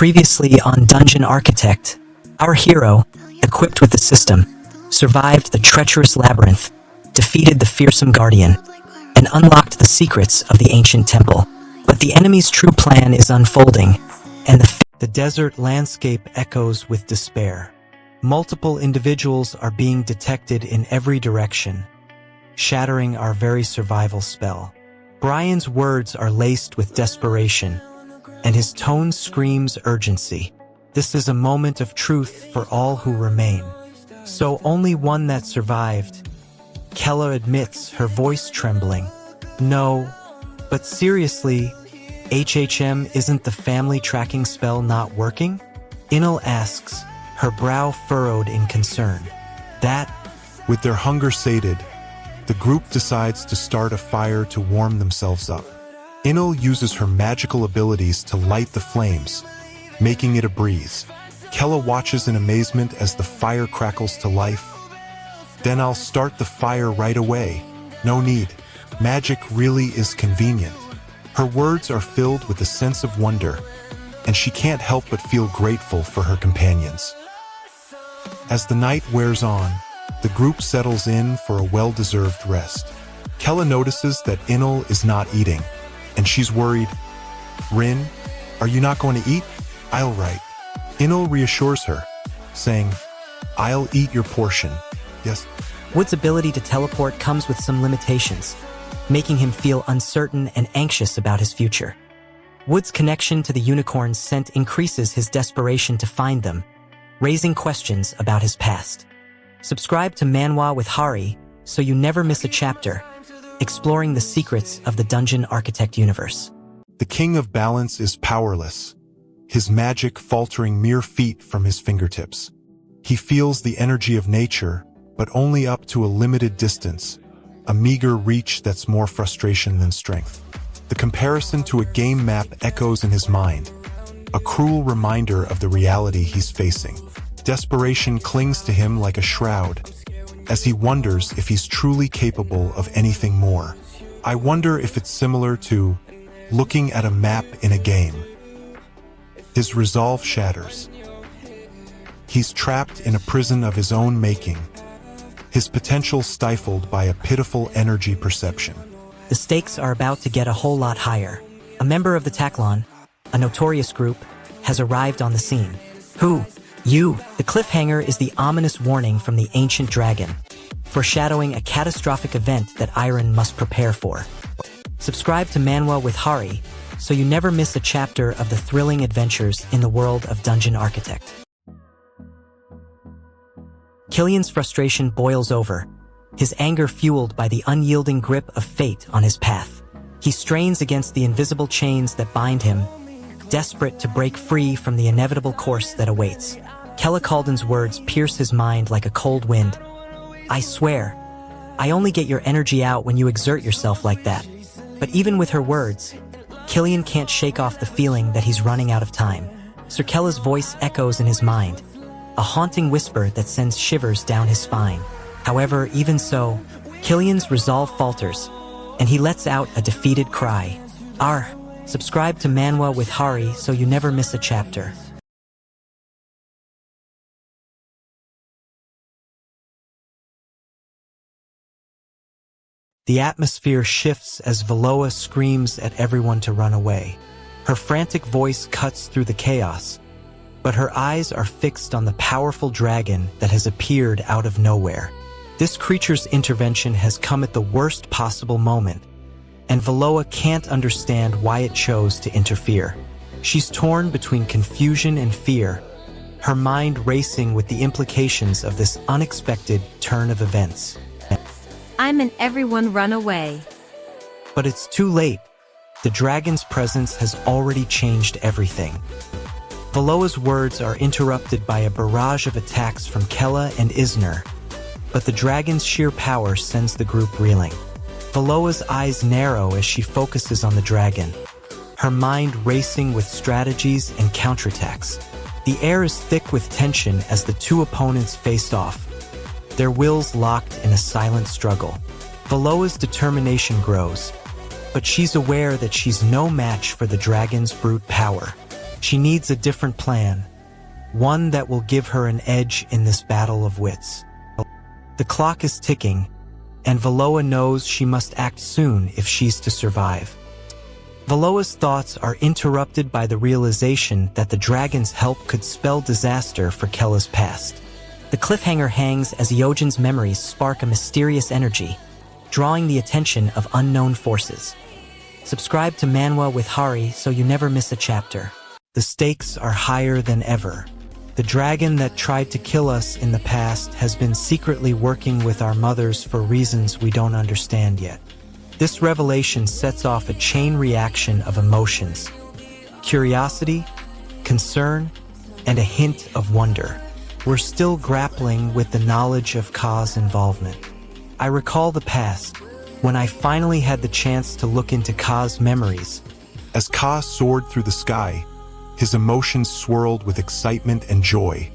Previously on Dungeon Architect, our hero, equipped with the system, survived the treacherous labyrinth, defeated the fearsome guardian, and unlocked the secrets of the ancient temple. But the enemy's true plan is unfolding, and the desert landscape echoes with despair. Multiple individuals are being detected in every direction, shattering our very survival spell. Brian's words are laced with desperation, and his tone screams urgency. This is a moment of truth for all who remain. So only one that survived. Kella admits, her voice trembling. No, but seriously, HHM, isn't the family tracking spell not working? Inul asks, her brow furrowed in concern. With their hunger sated, the group decides to start a fire to warm themselves up. Inul uses her magical abilities to light the flames, making it a breeze. Kella watches in amazement as the fire crackles to life. Then I'll start the fire right away. No need. Magic really is convenient. Her words are filled with a sense of wonder, and she can't help but feel grateful for her companions. As the night wears on, the group settles in for a well-deserved rest. Kella notices that Inul is not eating, and she's worried. Rin, are you not going to eat? I'll right. Inul reassures her, saying, I'll eat your portion. Yes. Wood's ability to teleport comes with some limitations, making him feel uncertain and anxious about his future. Wood's connection to the unicorn's scent increases his desperation to find them, raising questions about his past. Subscribe to Manwa with Hari so you never miss a chapter, exploring the secrets of the Dungeon Architect universe. The King of Balance is powerless, his magic faltering mere feet from his fingertips. He feels the energy of nature, but only up to a limited distance, a meager reach that's more frustration than strength. The comparison to a game map echoes in his mind, a cruel reminder of the reality he's facing. Desperation clings to him like a shroud, as he wonders if he's truly capable of anything more. I wonder if it's similar to looking at a map in a game. His resolve shatters. He's trapped in a prison of his own making, his potential stifled by a pitiful energy perception. The stakes are about to get a whole lot higher. A member of the Taklon, a notorious group, has arrived on the scene. Who? You. The cliffhanger is the ominous warning from the ancient dragon, foreshadowing a catastrophic event that Iron must prepare for. Subscribe to Manwa with Hari so you never miss a chapter of the thrilling adventures in the world of Dungeon Architect. Killian's frustration boils over, his anger fueled by the unyielding grip of fate on his path. He strains against the invisible chains that bind him, desperate to break free from the inevitable course that awaits. Kella Calden's words pierce his mind like a cold wind. I swear, I only get your energy out when you exert yourself like that. But even with her words, Killian can't shake off the feeling that he's running out of time. Sir Kella's voice echoes in his mind, a haunting whisper that sends shivers down his spine. However, even so, Killian's resolve falters, and he lets out a defeated cry. Subscribe to Manwa with Hari so you never miss a chapter. The atmosphere shifts as Veloa screams at everyone to run away. Her frantic voice cuts through the chaos, but her eyes are fixed on the powerful dragon that has appeared out of nowhere. This creature's intervention has come at the worst possible moment, and Veloa can't understand why it chose to interfere. She's torn between confusion and fear, her mind racing with the implications of this unexpected turn of events. I'm an everyone run away. But it's too late. The dragon's presence has already changed everything. Veloa's words are interrupted by a barrage of attacks from Kella and Isner, but the dragon's sheer power sends the group reeling. Veloa's eyes narrow as she focuses on the dragon, her mind racing with strategies and counterattacks. The air is thick with tension as the two opponents face off, their wills locked in a silent struggle. Veloa's determination grows, but she's aware that she's no match for the dragon's brute power. She needs a different plan, one that will give her an edge in this battle of wits. The clock is ticking, and Valoa knows she must act soon if she's to survive. Valoa's thoughts are interrupted by the realization that the dragon's help could spell disaster for Kella's past. The cliffhanger hangs as Yojin's memories spark a mysterious energy, drawing the attention of unknown forces. Subscribe to Manwa with Hari so you never miss a chapter. The stakes are higher than ever. The dragon that tried to kill us in the past has been secretly working with our mothers for reasons we don't understand yet. This revelation sets off a chain reaction of emotions: curiosity, concern, and a hint of wonder. We're still grappling with the knowledge of Ka's involvement. I recall the past, when I finally had the chance to look into Ka's memories. As Ka soared through the sky, his emotions swirled with excitement and joy.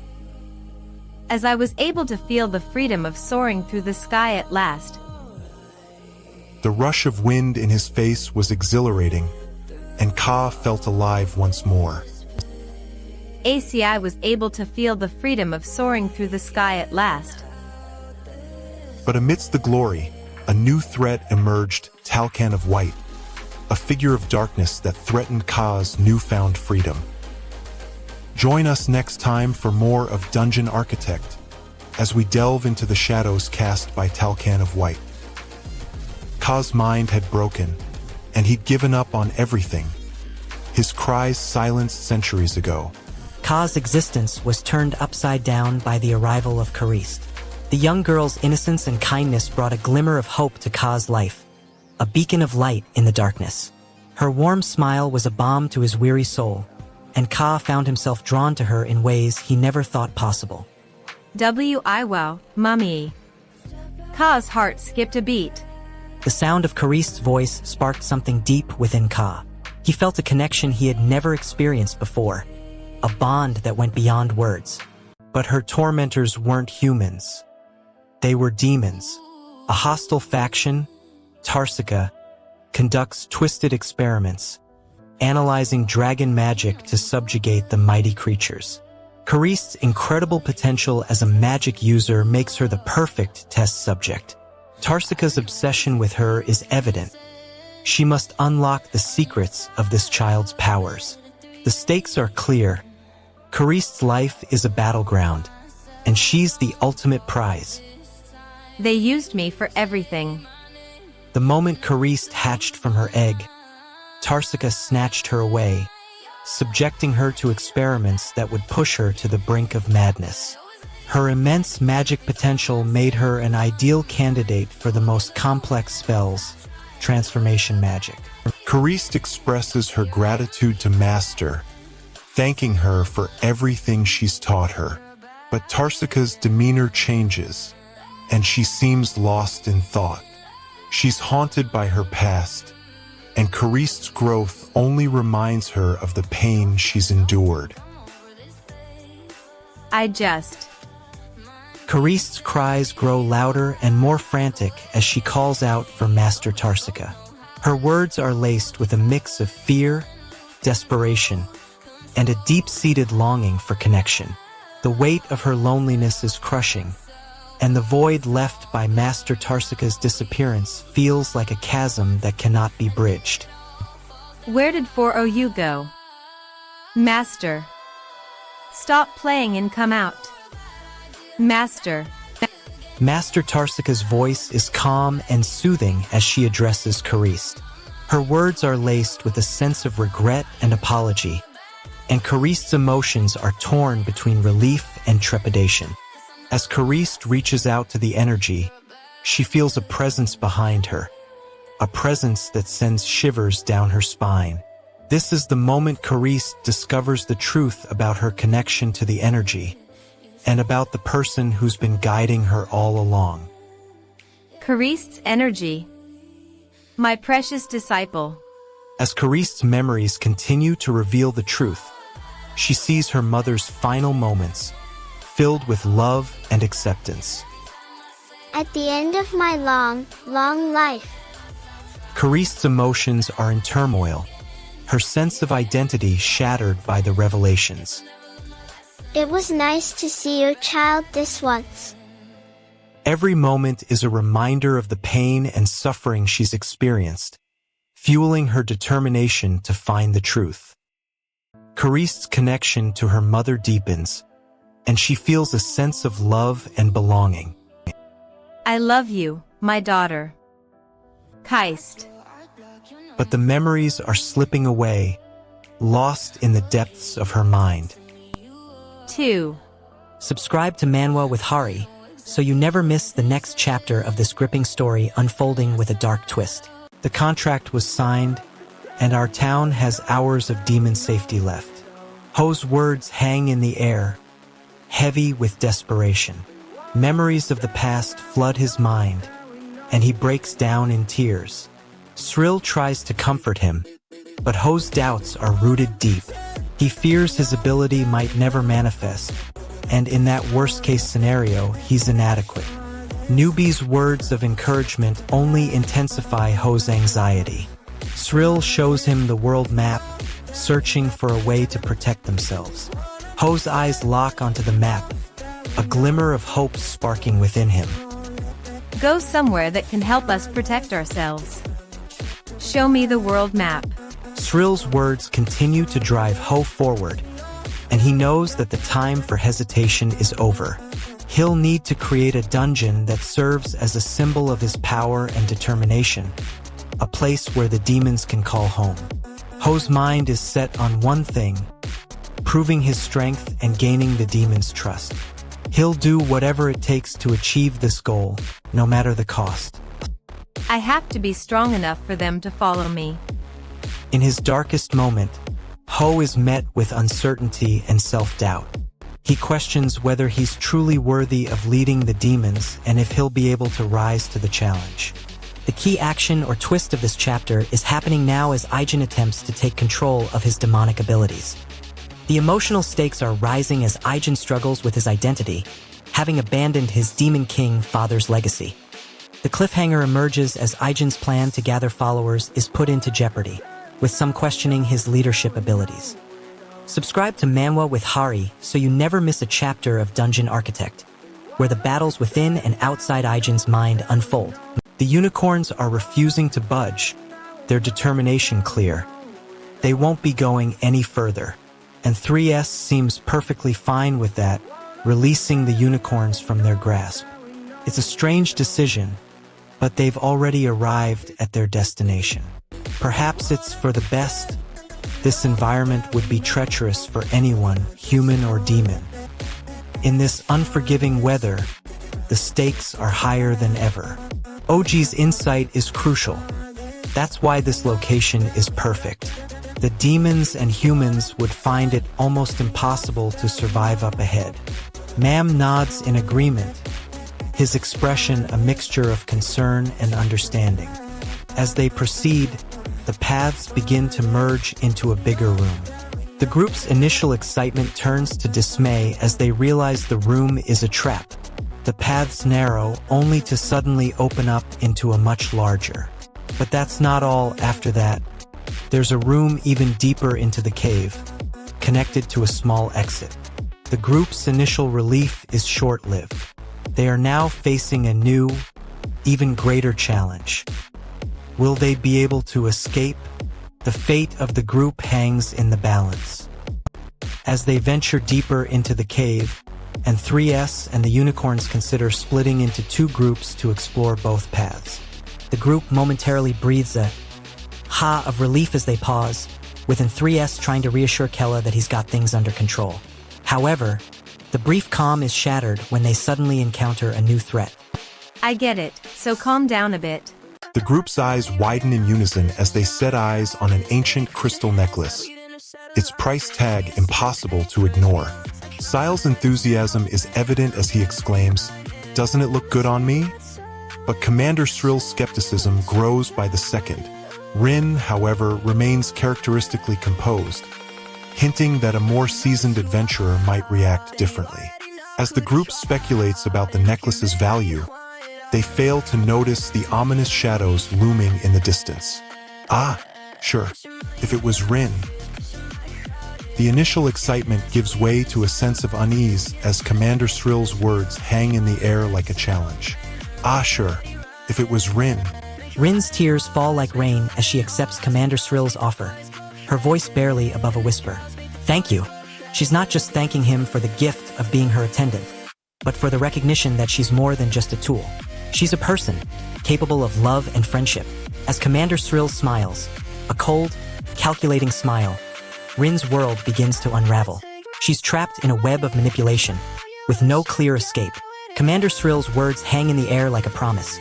As I was able to feel the freedom of soaring through the sky at last, The rush of wind in his face was exhilarating, and Ka felt alive once more. I was able to feel the freedom of soaring through the sky at last. But amidst the glory, a new threat emerged: Talcan of White, a figure of darkness that threatened Ka's newfound freedom. Join us next time for more of Dungeon Architect, as we delve into the shadows cast by Talcan of White. Ka's mind had broken, and he'd given up on everything, his cries silenced centuries ago. Ka's existence was turned upside down by the arrival of Karist. The young girl's innocence and kindness brought a glimmer of hope to Ka's life, a beacon of light in the darkness. Her warm smile was a balm to his weary soul, and Ka found himself drawn to her in ways he never thought possible. Wow, mummy. Ka's heart skipped a beat. The sound of Karist's voice sparked something deep within Ka. He felt a connection he had never experienced before, a bond that went beyond words. But her tormentors weren't humans. They were demons. A hostile faction, Tarsica, conducts twisted experiments, analyzing dragon magic to subjugate the mighty creatures. Karist's incredible potential as a magic user makes her the perfect test subject. Tarsica's obsession with her is evident. She must unlock the secrets of this child's powers. The stakes are clear. Karist's life is a battleground, and she's the ultimate prize. They used me for everything. The moment Karist hatched from her egg, Tarsica snatched her away, subjecting her to experiments that would push her to the brink of madness. Her immense magic potential made her an ideal candidate for the most complex spells, transformation magic. Karist expresses her gratitude to Master, thanking her for everything she's taught her. But Tarsica's demeanor changes, and she seems lost in thought. She's haunted by her past, and Karist's growth only reminds her of the pain she's endured. Karist's cries grow louder and more frantic as she calls out for Master Tarsica. Her words are laced with a mix of fear, desperation, and a deep-seated longing for connection. The weight of her loneliness is crushing, and the void left by Master Tarsica's disappearance feels like a chasm that cannot be bridged. Where did 4OU go? Master. Stop playing and come out. Master. Master Tarsica's voice is calm and soothing as she addresses Karist. Her words are laced with a sense of regret and apology, and Karist's emotions are torn between relief and trepidation. As Karist reaches out to the energy, she feels a presence behind her, a presence that sends shivers down her spine. This is the moment Karist discovers the truth about her connection to the energy, and about the person who's been guiding her all along. Karist's energy. My precious disciple. As Karist's memories continue to reveal the truth, she sees her mother's final moments, filled with love and acceptance. At the end of my long, long life, Karist's emotions are in turmoil. her sense of identity shattered by the revelations. It was nice to see your child this once. Every moment is a reminder of the pain and suffering she's experienced, fueling her determination to find the truth. Karist's connection to her mother deepens, and she feels a sense of love and belonging. I love you, my daughter. Keist. But the memories are slipping away, lost in the depths of her mind. 2. Subscribe to Manwa with Hari, so you never miss the next chapter of this gripping story unfolding with a dark twist. The contract was signed, and our town has hours of demon safety left. Ho's words hang in the air, heavy with desperation. Memories of the past flood his mind, and he breaks down in tears. Srill tries to comfort him, but Ho's doubts are rooted deep. He fears his ability might never manifest, and in that worst-case scenario, he's inadequate. Newbie's words of encouragement only intensify Ho's anxiety. Srill shows him the world map, searching for a way to protect themselves. Ho's eyes lock onto the map, a glimmer of hope sparking within him. Go somewhere that can help us protect ourselves. Show me the world map. Srill's words continue to drive Ho forward, and he knows that the time for hesitation is over. He'll need to create a dungeon that serves as a symbol of his power and determination, a place where the demons can call home. Ho's mind is set on one thing, proving his strength and gaining the demons' trust. He'll do whatever it takes to achieve this goal, no matter the cost. I have to be strong enough for them to follow me. In his darkest moment, Ho is met with uncertainty and self-doubt. He questions whether he's truly worthy of leading the demons and if he'll be able to rise to the challenge. The key action or twist of this chapter is happening now as Aijin attempts to take control of his demonic abilities. The emotional stakes are rising as Aijin struggles with his identity, having abandoned his Demon King father's legacy. The cliffhanger emerges as Aijin's plan to gather followers is put into jeopardy, with some questioning his leadership abilities. Subscribe to Manwa with Hari so you never miss a chapter of Dungeon Architect, where the battles within and outside Aijin's mind unfold. The unicorns are refusing to budge, their determination clear. They won't be going any further, and 3S seems perfectly fine with that, releasing the unicorns from their grasp. It's a strange decision, but they've already arrived at their destination. Perhaps it's for the best. This environment would be treacherous for anyone, human or demon. In this unforgiving weather, the stakes are higher than ever. OG's insight is crucial. That's why this location is perfect. The demons and humans would find it almost impossible to survive up ahead. Mam nods in agreement, his expression a mixture of concern and understanding. As they proceed, the paths begin to merge into a bigger room. The group's initial excitement turns to dismay as they realize the room is a trap. The paths narrow, only to suddenly open up into a much larger. But that's not all after that. There's a room even deeper into the cave, connected to a small exit. The group's initial relief is short-lived. They are now facing a new, even greater challenge. Will they be able to escape? The fate of the group hangs in the balance. As they venture deeper into the cave, and 3S and the unicorns consider splitting into two groups to explore both paths. The group momentarily breathes a ha of relief as they pause, with 3S trying to reassure Kella that he's got things under control. However, the brief calm is shattered when they suddenly encounter a new threat. I get it, so calm down a bit. The group's eyes widen in unison as they set eyes on an ancient crystal necklace. Its price tag impossible to ignore. Syle's enthusiasm is evident as he exclaims, "Doesn't it look good on me?" But Commander Srill's skepticism grows by the second. Rin, however, remains characteristically composed, hinting that a more seasoned adventurer might react differently. As the group speculates about the necklace's value, they fail to notice the ominous shadows looming in the distance. Ah, Sure, if it was Rin. The initial excitement gives way to a sense of unease as Commander Srill's words hang in the air like a challenge. Ah, sure, if it was Rin. Rin's tears fall like rain as she accepts Commander Srill's offer, her voice barely above a whisper. Thank you. She's not just thanking him for the gift of being her attendant, but for the recognition that she's more than just a tool. She's a person, capable of love and friendship. As Commander Srill smiles, a cold, calculating smile, Rin's world begins to unravel. She's trapped in a web of manipulation, with no clear escape. Commander Srill's words hang in the air like a promise,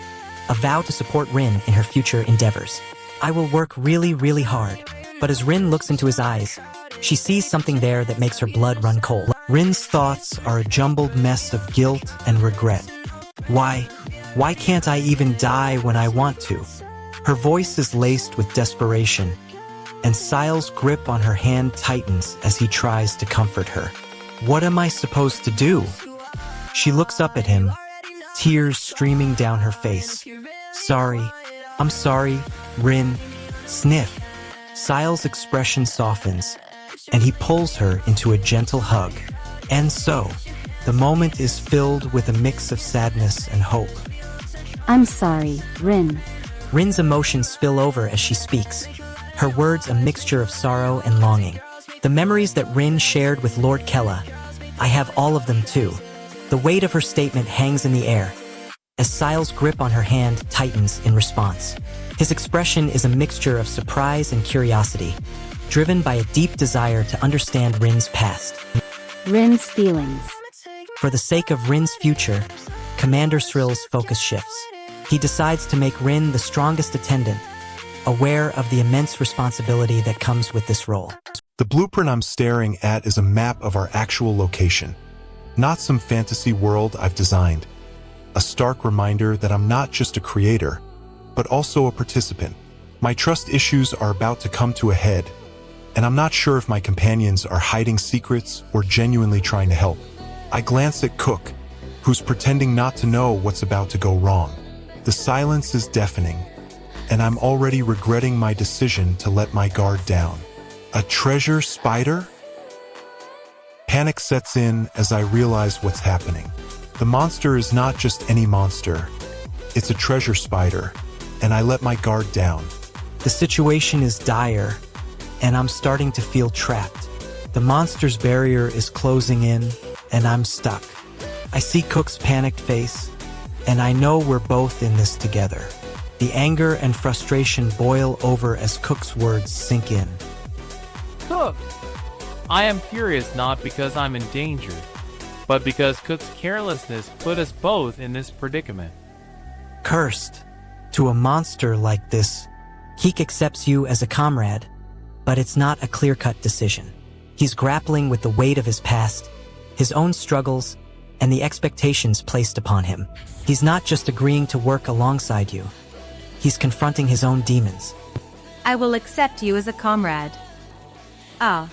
a vow to support Rin in her future endeavors. I will work really, really hard. But as Rin looks into his eyes, she sees something there that makes her blood run cold. Rin's thoughts are a jumbled mess of guilt and regret. Why can't I even die when I want to? Her voice is laced with desperation, and Sile's grip on her hand tightens as he tries to comfort her. What am I supposed to do? She looks up at him, tears streaming down her face. I'm sorry, Rin. Sniff. Sile's expression softens, and he pulls her into a gentle hug. And so, the moment is filled with a mix of sadness and hope. I'm sorry, Rin. Rin's emotions spill over as she speaks, her words a mixture of sorrow and longing. The memories that Rin shared with Lord Kella, I have all of them too. The weight of her statement hangs in the air, as Sile's grip on her hand tightens in response. His expression is a mixture of surprise and curiosity, driven by a deep desire to understand Rin's past. Rin's feelings. For the sake of Rin's future, Commander Srill's focus shifts. He decides to make Rin the strongest attendant, aware of the immense responsibility that comes with this role. The blueprint I'm staring at is a map of our actual location, not some fantasy world I've designed. A stark reminder that I'm not just a creator, but also a participant. My trust issues are about to come to a head, and I'm not sure if my companions are hiding secrets or genuinely trying to help. I glance at Cook, who's pretending not to know what's about to go wrong. The silence is deafening, and I'm already regretting my decision to let my guard down. A treasure spider? Panic sets in as I realize what's happening. The monster is not just any monster. It's a treasure spider, and I let my guard down. The situation is dire, and I'm starting to feel trapped. The monster's barrier is closing in, and I'm stuck. I see Cook's panicked face, and I know we're both in this together. The anger and frustration boil over as Cook's words sink in. Cook! I am furious not because I'm in danger, but because Cook's carelessness put us both in this predicament. Cursed. To a monster like this, Keek accepts you as a comrade, but it's not a clear-cut decision. He's grappling with the weight of his past, his own struggles, and the expectations placed upon him. He's not just agreeing to work alongside you. He's confronting his own demons. I will accept you as a comrade. Ah,